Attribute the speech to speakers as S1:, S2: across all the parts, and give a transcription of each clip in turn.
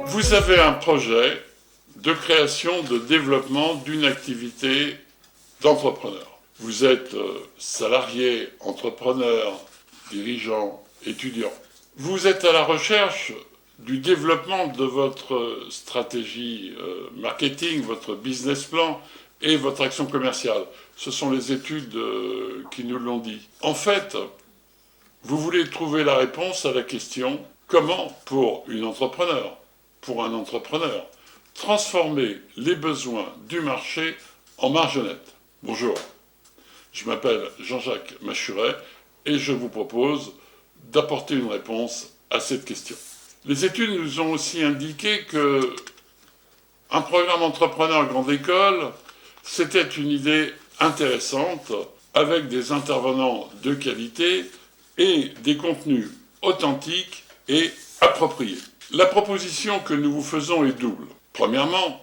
S1: Vous avez un projet de création, de développement d'une activité d'entrepreneur. Vous êtes salarié, entrepreneur, dirigeant, étudiant. Vous êtes à la recherche du développement de votre stratégie marketing, votre business plan et votre action commerciale. Ce sont les études qui nous l'ont dit. En fait, vous voulez trouver la réponse à la question comment, pour un entrepreneur, transformer les besoins du marché en marge nette. Bonjour, je m'appelle Jean-Jacques Machuret et je vous propose d'apporter une réponse à cette question. Les études nous ont aussi indiqué que un programme entrepreneur grande école, c'était une idée intéressante avec des intervenants de qualité et des contenus authentiques et appropriés. La proposition que nous vous faisons est double. Premièrement,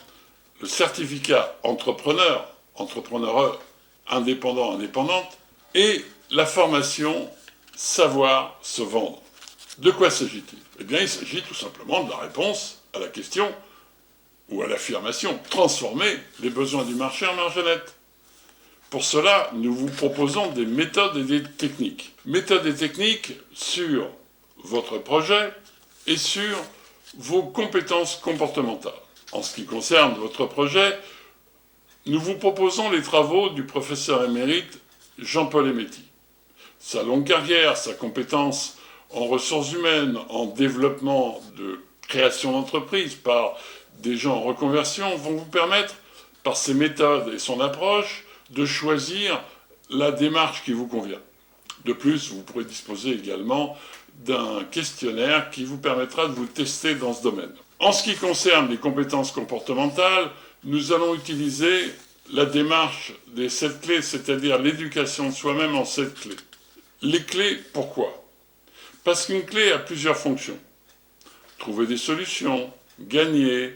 S1: le certificat entrepreneur, indépendant, indépendante, et la formation savoir se vendre. De quoi s'agit-il ? Eh bien, il s'agit tout simplement de la réponse à la question, ou à l'affirmation, transformer les besoins du marché en marge nette. Pour cela, nous vous proposons des méthodes et des techniques. Méthodes et techniques sur votre projet et sur vos compétences comportementales. En ce qui concerne votre projet, nous vous proposons les travaux du professeur émérite Jean-Paul Emetti. Sa longue carrière, sa compétence en ressources humaines, en développement de création d'entreprise par des gens en reconversion vont vous permettre, par ses méthodes et son approche, de choisir la démarche qui vous convient. De plus, vous pourrez disposer également d'un questionnaire qui vous permettra de vous tester dans ce domaine. En ce qui concerne les compétences comportementales, nous allons utiliser la démarche des 7 clés, c'est-à-dire l'éducation de soi-même en 7 clés. Les clés, pourquoi ? Parce qu'une clé a plusieurs fonctions. Trouver des solutions, gagner,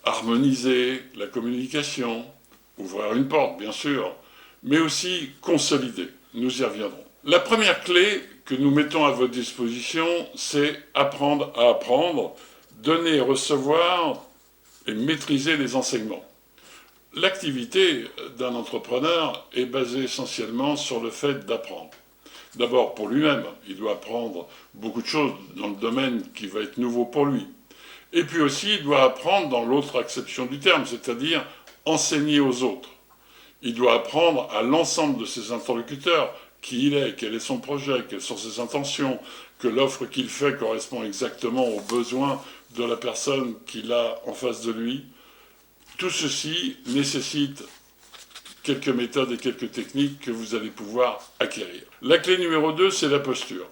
S1: harmoniser la communication, ouvrir une porte, bien sûr, mais aussi consolider. Nous y reviendrons. La première clé que nous mettons à votre disposition, c'est apprendre à apprendre, donner et recevoir et maîtriser les enseignements. L'activité d'un entrepreneur est basée essentiellement sur le fait d'apprendre. D'abord pour lui-même, il doit apprendre beaucoup de choses dans le domaine qui va être nouveau pour lui. Et puis aussi, il doit apprendre dans l'autre acception du terme, c'est-à-dire enseigner aux autres. Il doit apprendre à l'ensemble de ses interlocuteurs qui il est, quel est son projet, quelles sont ses intentions, que l'offre qu'il fait correspond exactement aux besoins de la personne qu'il a en face de lui. Tout ceci nécessite quelques méthodes et quelques techniques que vous allez pouvoir acquérir. La clé numéro 2, c'est la posture.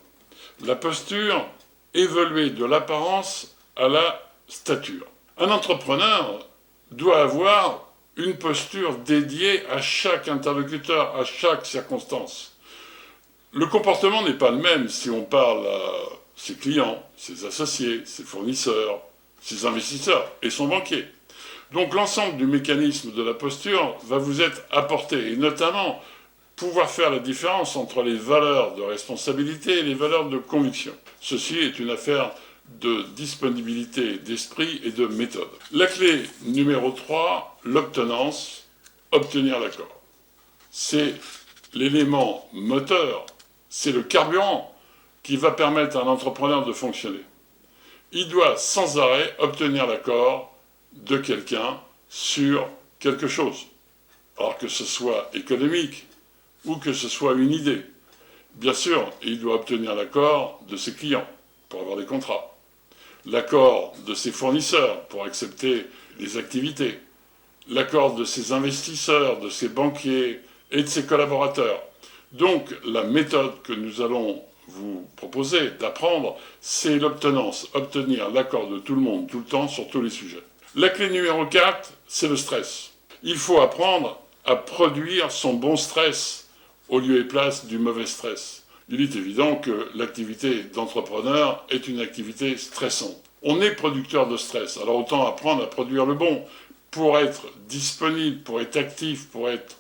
S1: La posture, évoluer de l'apparence à la stature. Un entrepreneur doit avoir une posture dédiée à chaque interlocuteur, à chaque circonstance. Le comportement n'est pas le même si on parle à ses clients, ses associés, ses fournisseurs, ses investisseurs et son banquier. Donc l'ensemble du mécanisme de la posture va vous être apporté, et notamment pouvoir faire la différence entre les valeurs de responsabilité et les valeurs de conviction. Ceci est une affaire de disponibilité d'esprit et de méthode. La clé numéro 3, l'obtenance, obtenir l'accord. C'est l'élément moteur, c'est le carburant qui va permettre à un entrepreneur de fonctionner. Il doit sans arrêt obtenir l'accord de quelqu'un sur quelque chose. Alors que ce soit économique ou que ce soit une idée. Bien sûr, il doit obtenir l'accord de ses clients pour avoir des contrats. L'accord de ses fournisseurs pour accepter les activités. L'accord de ses investisseurs, de ses banquiers et de ses collaborateurs. Donc la méthode que nous allons vous proposer d'apprendre, c'est l'obtenance, obtenir l'accord de tout le monde, tout le temps, sur tous les sujets. La clé numéro 4, c'est le stress. Il faut apprendre à produire son bon stress au lieu et place du mauvais stress. Il est évident que l'activité d'entrepreneur est une activité stressante. On est producteur de stress, alors autant apprendre à produire le bon pour être disponible, pour être actif, pour être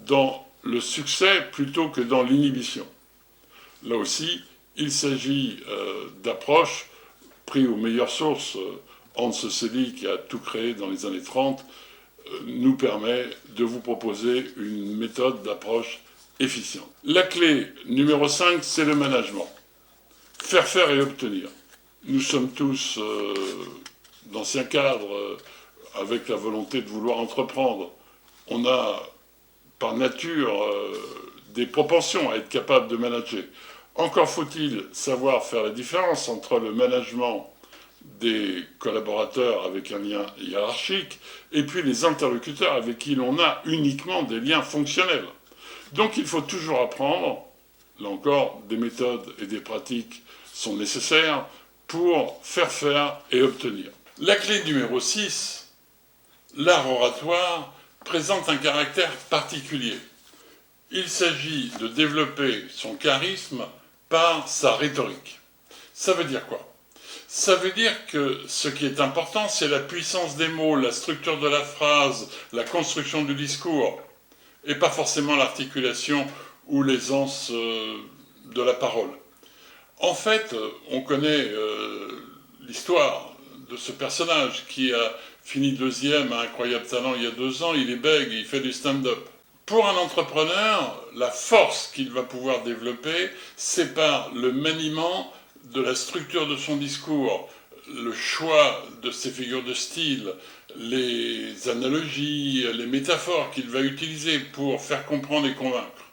S1: dans le succès plutôt que dans l'inhibition. Là aussi, il s'agit d'approches prises aux meilleures sources. Hans Selye, qui a tout créé dans les années 30, nous permet de vous proposer une méthode d'approche efficiente. La clé numéro 5, c'est le management. Faire faire et obtenir. Nous sommes tous d'anciens cadres avec la volonté de vouloir entreprendre. On a par nature des propensions à être capable de manager. Encore faut-il savoir faire la différence entre le management des collaborateurs avec un lien hiérarchique et puis les interlocuteurs avec qui l'on a uniquement des liens fonctionnels. Donc il faut toujours apprendre, là encore, des méthodes et des pratiques sont nécessaires pour faire faire et obtenir. La clé numéro 6, l'art oratoire, présente un caractère particulier. Il s'agit de développer son charisme par sa rhétorique. Ça veut dire quoi ? Ça veut dire que ce qui est important, c'est la puissance des mots, la structure de la phrase, la construction du discours, et pas forcément l'articulation ou l'aisance de la parole. En fait, on connaît l'histoire de ce personnage qui a fini deuxième à Incroyable Talent il y a 2 ans, il est bègue, il fait du stand-up. Pour un entrepreneur, la force qu'il va pouvoir développer, c'est par le maniement de la structure de son discours, le choix de ses figures de style, les analogies, les métaphores qu'il va utiliser pour faire comprendre et convaincre.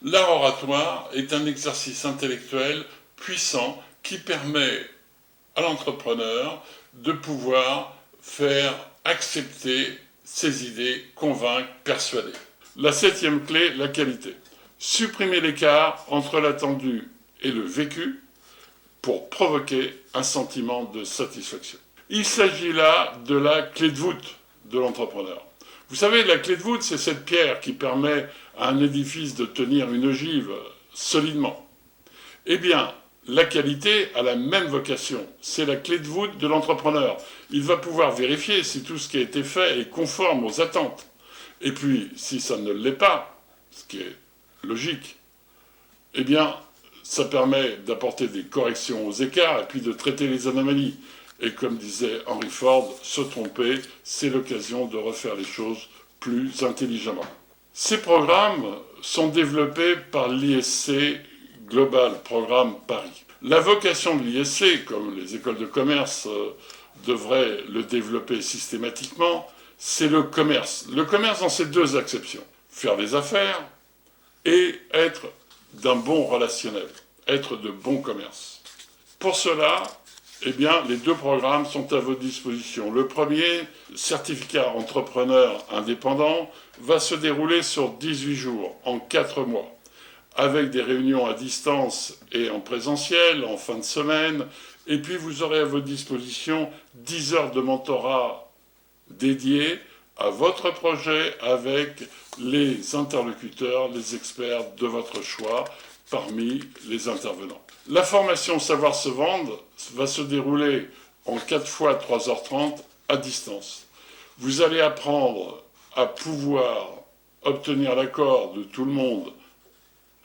S1: L'art oratoire est un exercice intellectuel puissant qui permet à l'entrepreneur de pouvoir faire accepter ses idées, convaincre, persuader. La 7e clé, la qualité. Supprimer l'écart entre l'attendu et le vécu pour provoquer un sentiment de satisfaction. Il s'agit là de la clé de voûte de l'entrepreneur. Vous savez, la clé de voûte, c'est cette pierre qui permet à un édifice de tenir une ogive solidement. Eh bien, la qualité a la même vocation. C'est la clé de voûte de l'entrepreneur. Il va pouvoir vérifier si tout ce qui a été fait est conforme aux attentes. Et puis, si ça ne l'est pas, ce qui est logique, eh bien, ça permet d'apporter des corrections aux écarts et puis de traiter les anomalies. Et comme disait Henry Ford, se tromper, c'est l'occasion de refaire les choses plus intelligemment. Ces programmes sont développés par l'ISC Global Programme Paris. La vocation de l'ISC, comme les écoles de commerce devraient le développer systématiquement, c'est le commerce. Le commerce dans ses 2 acceptions. Faire des affaires et être d'un bon relationnel, être de bon commerce. Pour cela, eh bien, les 2 programmes sont à votre disposition. Le premier, certificat entrepreneur indépendant, va se dérouler sur 18 jours, en 4 mois, avec des réunions à distance et en présentiel, en fin de semaine, et puis vous aurez à votre disposition 10 heures de mentorat dédiées à votre projet avec les interlocuteurs, les experts de votre choix parmi les intervenants. La formation Savoir se vendre va se dérouler en 4 fois 3h30 à distance. Vous allez apprendre à pouvoir obtenir l'accord de tout le monde,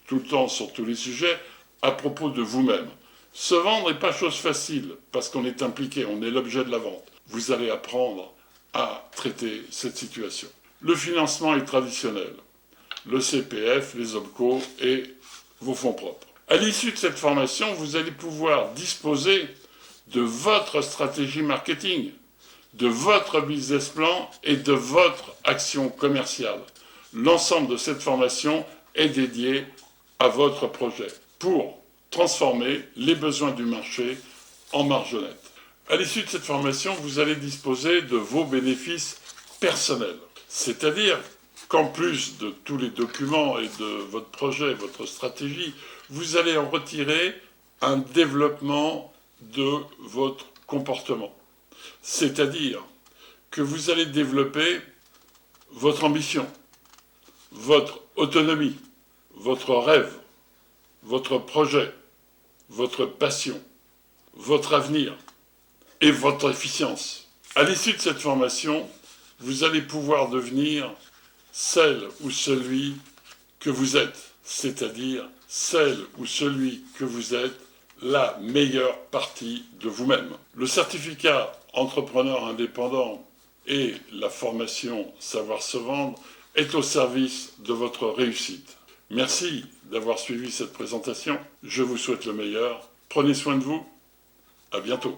S1: tout le temps sur tous les sujets, à propos de vous-même. Se vendre n'est pas chose facile, parce qu'on est impliqué, on est l'objet de la vente. Vous allez apprendre à traiter cette situation. Le financement est traditionnel. Le CPF, les OPCO et vos fonds propres. À l'issue de cette formation, vous allez pouvoir disposer de votre stratégie marketing, de votre business plan et de votre action commerciale. L'ensemble de cette formation est dédié à votre projet pour transformer les besoins du marché en marge nette. À l'issue de cette formation, vous allez disposer de vos bénéfices personnels. C'est-à-dire qu'en plus de tous les documents et de votre projet, votre stratégie, vous allez en retirer un développement de votre comportement. C'est-à-dire que vous allez développer votre ambition, votre autonomie, votre rêve, votre projet, votre passion, votre avenir et votre efficience. À l'issue de cette formation, vous allez pouvoir devenir celle ou celui que vous êtes, c'est-à-dire celle ou celui que vous êtes, la meilleure partie de vous-même. Le certificat entrepreneur indépendant et la formation Savoir se vendre est au service de votre réussite. Merci d'avoir suivi cette présentation. Je vous souhaite le meilleur. Prenez soin de vous. À bientôt.